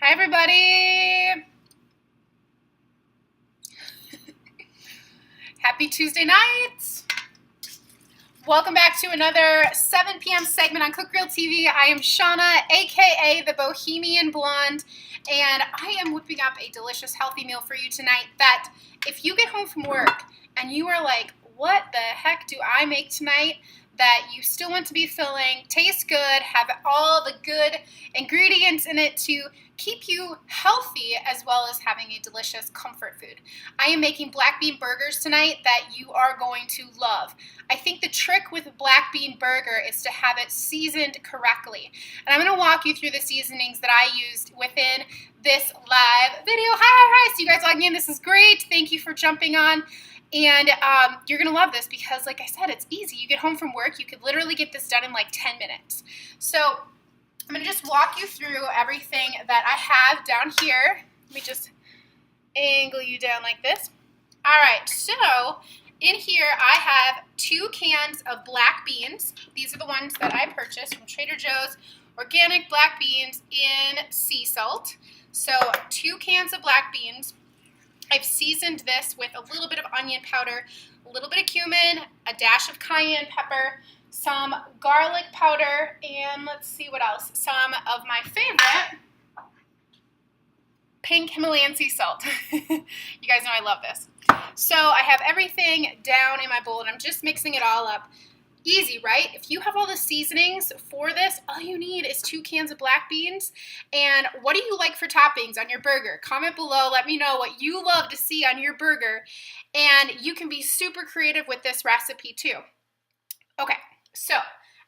Hi, everybody. Happy Tuesday night. Welcome back to another 7 p.m. segment on Cook Real TV. I am Shauna, aka the Bohemian Blonde, and I am whipping up a delicious, healthy meal for you tonight that if you get home from work and you are like, what the heck do I make tonight? That you still want to be filling, taste good, have all the good ingredients in it to keep you healthy as well as having a delicious comfort food. I am making black bean burgers tonight that you are going to love. I think the trick with a black bean burger is to have it seasoned correctly. And I'm going to walk you through the seasonings that I used within this live video. Hi. So you guys logging in. This is great. Thank you for jumping on. And you're going to love this because, like I said, it's easy. You get home from work, you could literally get this done in like 10 minutes. So I'm going to just walk you through everything that I have down here. Let me just angle you down like this. All right, so in here I have 2 cans of black beans. These are the ones that I purchased from Trader Joe's, organic black beans in sea salt. So 2 cans of black beans. I've seasoned this with a little bit of onion powder, a little bit of cumin, a dash of cayenne pepper, some garlic powder, and let's see what else. Some of my favorite pink Himalayan sea salt. You guys know I love this. So I have everything down in my bowl, and I'm just mixing it all up. Easy, right? If you have all the seasonings for this, all you need is 2 cans of black beans. And what do you like for toppings on your burger? Comment below. Let me know what you love to see on your burger. And you can be super creative with this recipe too. Okay, so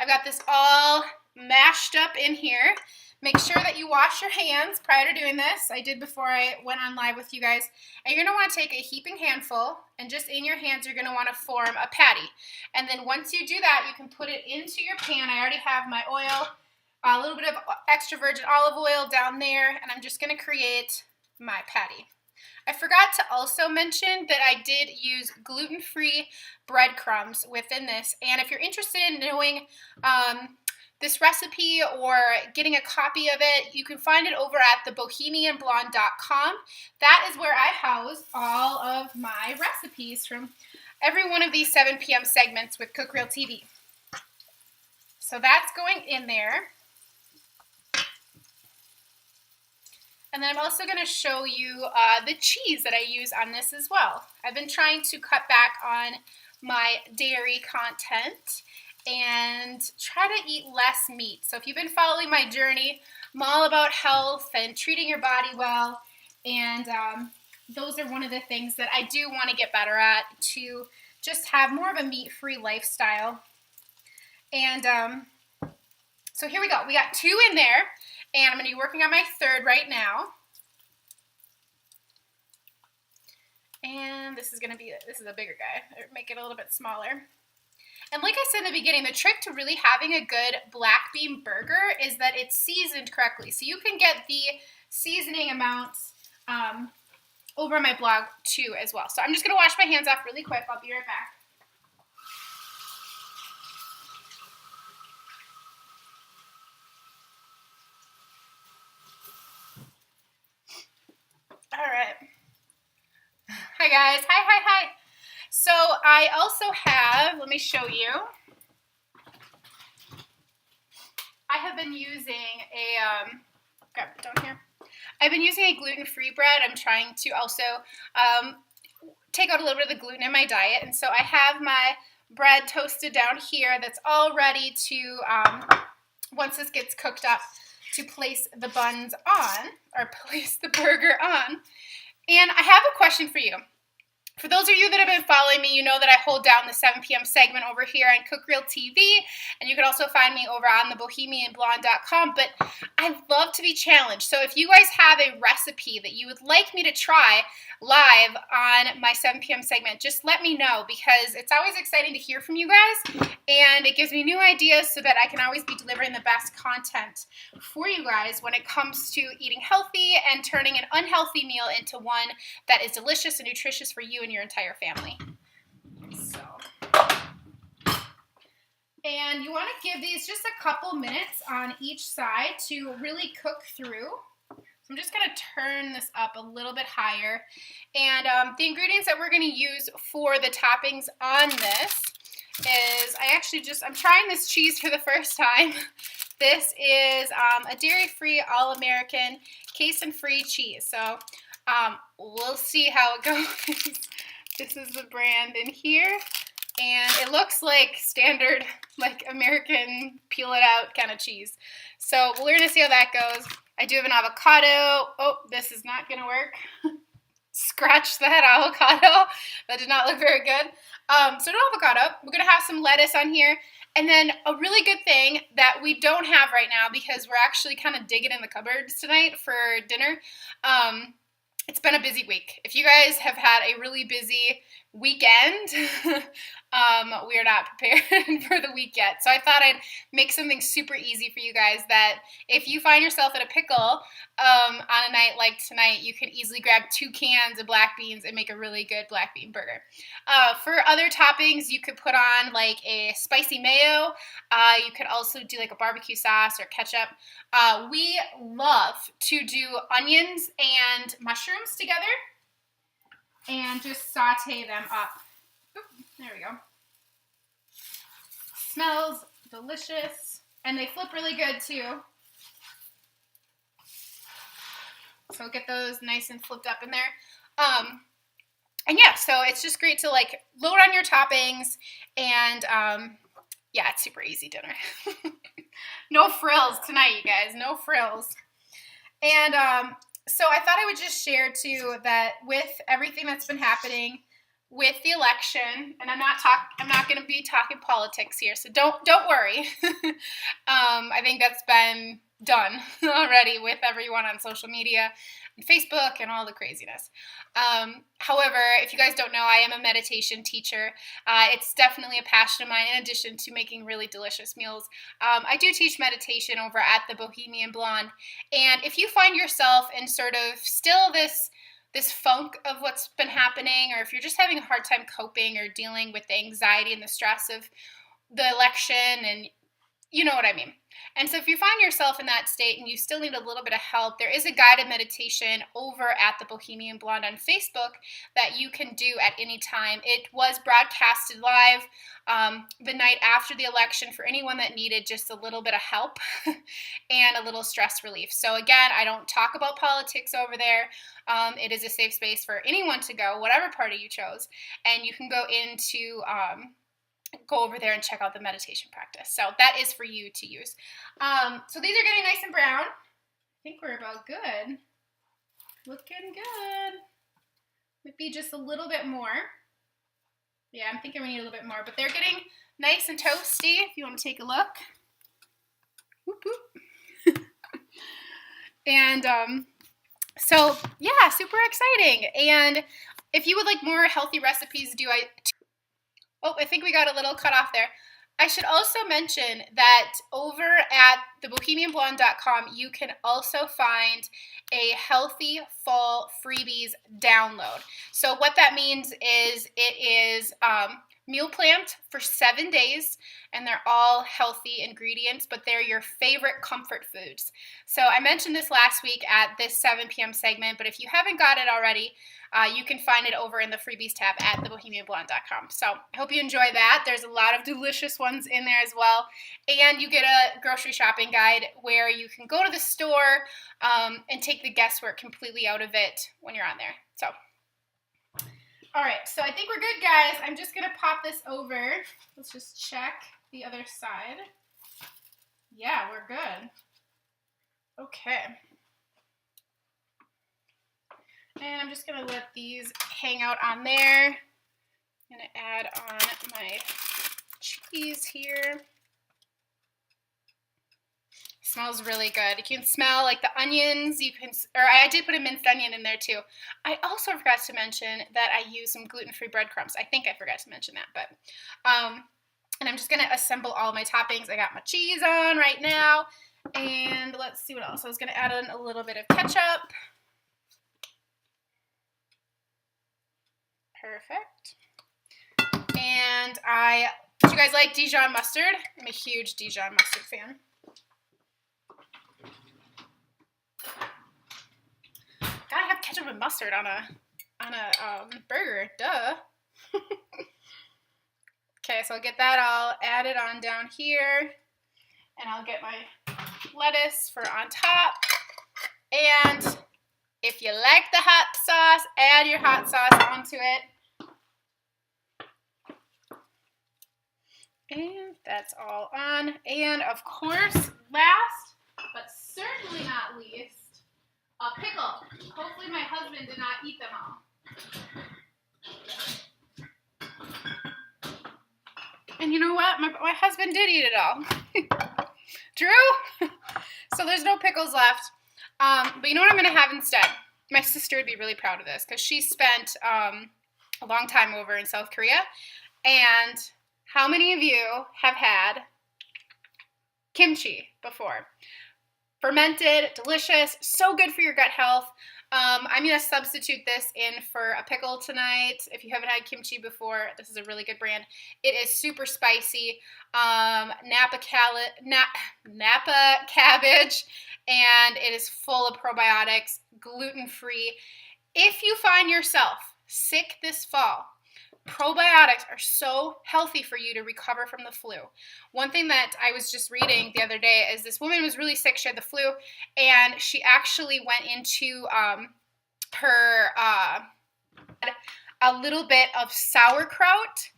I've got this all mashed up in here. Make sure that you wash your hands prior to doing this. I did before I went on live with you guys. And you're going to want to take a heaping handful, and just in your hands, you're going to want to form a patty. And then once you do that, you can put it into your pan. I already have my oil, a little bit of extra virgin olive oil down there, and I'm just going to create my patty. I forgot to also mention that I did use gluten-free breadcrumbs within this. And if you're interested in knowing this recipe or getting a copy of it, you can find it over at thebohemianblonde.com. That is where I house all of my recipes from every one of these 7 p.m. segments with Cook Real TV. So that's going in there. And then I'm also going to show you the cheese that I use on this as well. I've been trying to cut back on my dairy content and try to eat less meat. So if you've been following my journey, I'm all about health and treating your body well. And those are one of the things that I do want to get better at, to just have more of a meat-free lifestyle. And so here we go. We got 2 in there. And I'm going to be working on my 3rd right now. And this is a bigger guy. Make it a little bit smaller. And like I said in the beginning, the trick to really having a good black bean burger is that it's seasoned correctly. So you can get the seasoning amounts over on my blog too as well. So I'm just going to wash my hands off really quick. I'll be right back. All right. Hi guys. Hi. So I also have, let me show you. I have been using I've been using a gluten-free bread. I'm trying to also take out a little bit of the gluten in my diet. And so I have my bread toasted down here that's all ready to, once this gets cooked up, to place the buns on, or place the burger on. And I have a question for you. For those of you that have been following me, you know that I hold down the 7 p.m. segment over here on Cook Real TV, and you can also find me over on thebohemianblonde.com, but I'd love to be challenged. So if you guys have a recipe that you would like me to try live on my 7 p.m. segment, just let me know, because it's always exciting to hear from you guys, and it gives me new ideas so that I can always be delivering the best content for you guys when it comes to eating healthy and turning an unhealthy meal into one that is delicious and nutritious for you and your entire family. So, and you want to give these just a couple minutes on each side to really cook through. So I'm just going to turn this up a little bit higher. And the ingredients that we're going to use for the toppings on this is, I'm trying this cheese for the first time. This is a dairy-free, all-American, casein-free cheese. So we'll see how it goes. This is the brand in here. And it looks like standard, like American peel-it-out kind of cheese. So we're going to see how that goes. I do have an avocado. Oh, this is not going to work. Scratch that avocado. That did not look very good. So no avocado. We're going to have some lettuce on here. And then a really good thing that we don't have right now, because we're actually kind of digging in the cupboards tonight for dinner. It's been a busy week. If you guys have had a really busy weekend, we are not prepared for the week yet. So I thought I'd make something super easy for you guys that if you find yourself in a pickle on a night like tonight, you can easily grab 2 cans of black beans and make a really good black bean burger. For other toppings, you could put on like a spicy mayo. You could also do like a barbecue sauce or ketchup. We love to do onions and mushrooms together and just saute them up. Oop, there we go. Smells delicious, and they flip really good too. So get those nice and flipped up in there. And yeah, so it's just great to like load on your toppings, and yeah, it's super easy dinner. No frills tonight, you guys, no frills. And so I thought I would just share too that with everything that's been happening with the election, and I'm not going to be talking politics here, so don't worry. I think that's been done already with everyone on social media and Facebook and all the craziness. However, if you guys don't know, I am a meditation teacher. It's definitely a passion of mine in addition to making really delicious meals. I do teach meditation over at the Bohemian Blonde, and if you find yourself in sort of still this funk of what's been happening, or if you're just having a hard time coping or dealing with the anxiety and the stress of the election, and you know what I mean. And so if you find yourself in that state and you still need a little bit of help, there is a guided meditation over at the Bohemian Blonde on Facebook that you can do at any time. It was broadcasted live the night after the election for anyone that needed just a little bit of help and a little stress relief. So again, I don't talk about politics over there. It is a safe space for anyone to go, whatever party you chose, and you can go over there and check out the meditation practice. So that is for you to use. So these are getting nice and brown. I think we're about good. Looking good. Maybe just a little bit more. Yeah, I'm thinking we need a little bit more, but they're getting nice and toasty if you want to take a look. Whoop, whoop. And so yeah, super exciting. And if you would like more healthy recipes, I think we got a little cut off there. I should also mention that over at thebohemianblonde.com, you can also find a healthy fall freebies download. So what that means is it is meal planned for 7 days, and they're all healthy ingredients, but they're your favorite comfort foods. So I mentioned this last week at this 7 p.m. segment, but if you haven't got it already, you can find it over in the freebies tab at thebohemianblonde.com. So I hope you enjoy that. There's a lot of delicious ones in there as well. And you get a grocery shopping guide where you can go to the store and take the guesswork completely out of it when you're on there. So, all right. So I think we're good, guys. I'm just going to pop this over. Let's just check the other side. Yeah, we're good. Okay. And I'm just going to let these hang out on there. I'm going to add on my cheese here. Smells really good. You can smell like the onions. I did put a minced onion in there too. I also forgot to mention that I use some gluten-free breadcrumbs. I think I forgot to mention that, but and I'm just going to assemble all my toppings. I got my cheese on right now. And let's see what else. I was going to add in a little bit of ketchup. Perfect. And do you guys like Dijon mustard? I'm a huge Dijon mustard fan. and mustard on a burger. Duh. Okay, so I'll get that all added on down here, and I'll get my lettuce for on top. And if you like the hot sauce, add your hot sauce onto it. And that's all on. And of course, last but certainly not least, a pickle. Hopefully my husband did not eat them all. And you know what? My husband did eat it all. Drew? So there's no pickles left. But you know what I'm going to have instead? My sister would be really proud of this because she spent a long time over in South Korea. And how many of you have had kimchi before? Fermented, delicious, so good for your gut health. I'm going to substitute this in for a pickle tonight. If you haven't had kimchi before, this is a really good brand. It is super spicy, Napa cabbage, and it is full of probiotics, gluten-free. If you find yourself sick this fall, probiotics are so healthy for you to recover from the flu. One thing that I was just reading the other day is this woman was really sick. She had the flu, and she actually went into a little bit of sauerkraut.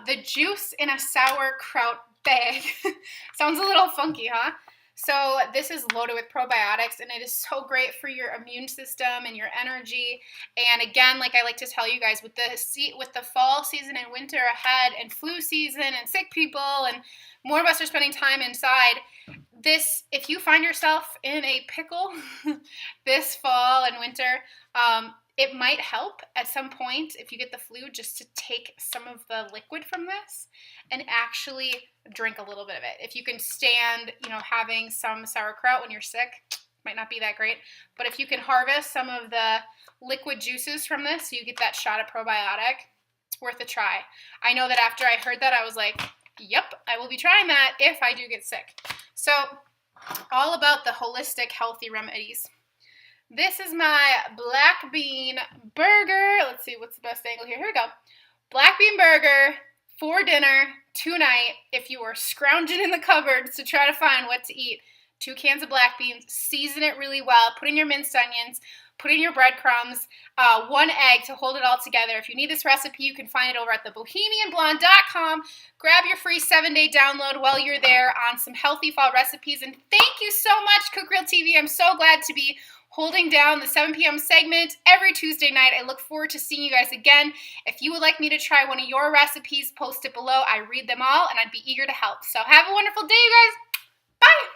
The juice in a sauerkraut bag sounds a little funky, huh? So this is loaded with probiotics, and it is so great for your immune system and your energy. And again, like I like to tell you guys, with the fall season and winter ahead and flu season and sick people and more of us are spending time inside, if you find yourself in a pickle this fall and winter, it might help at some point if you get the flu just to take some of the liquid from this and actually drink a little bit of it. If you can stand, having some sauerkraut when you're sick, might not be that great. But if you can harvest some of the liquid juices from this so you get that shot of probiotic, it's worth a try. I know that after I heard that, I was like, yep, I will be trying that if I do get sick. So all about the holistic healthy remedies. This is my black bean burger. Let's see, what's the best angle here? Here we go. Black bean burger for dinner tonight. If you are scrounging in the cupboards to try to find what to eat, 2 cans of black beans, season it really well, put in your minced onions, put in your breadcrumbs, 1 egg to hold it all together. If you need this recipe, you can find it over at thebohemianblonde.com. Grab your free 7-day download while you're there on some healthy fall recipes. And thank you so much, Cook Real TV. I'm so glad to be holding down the 7 p.m. segment every Tuesday night. I look forward to seeing you guys again. If you would like me to try one of your recipes, post it below. I read them all, and I'd be eager to help. So have a wonderful day, you guys. Bye.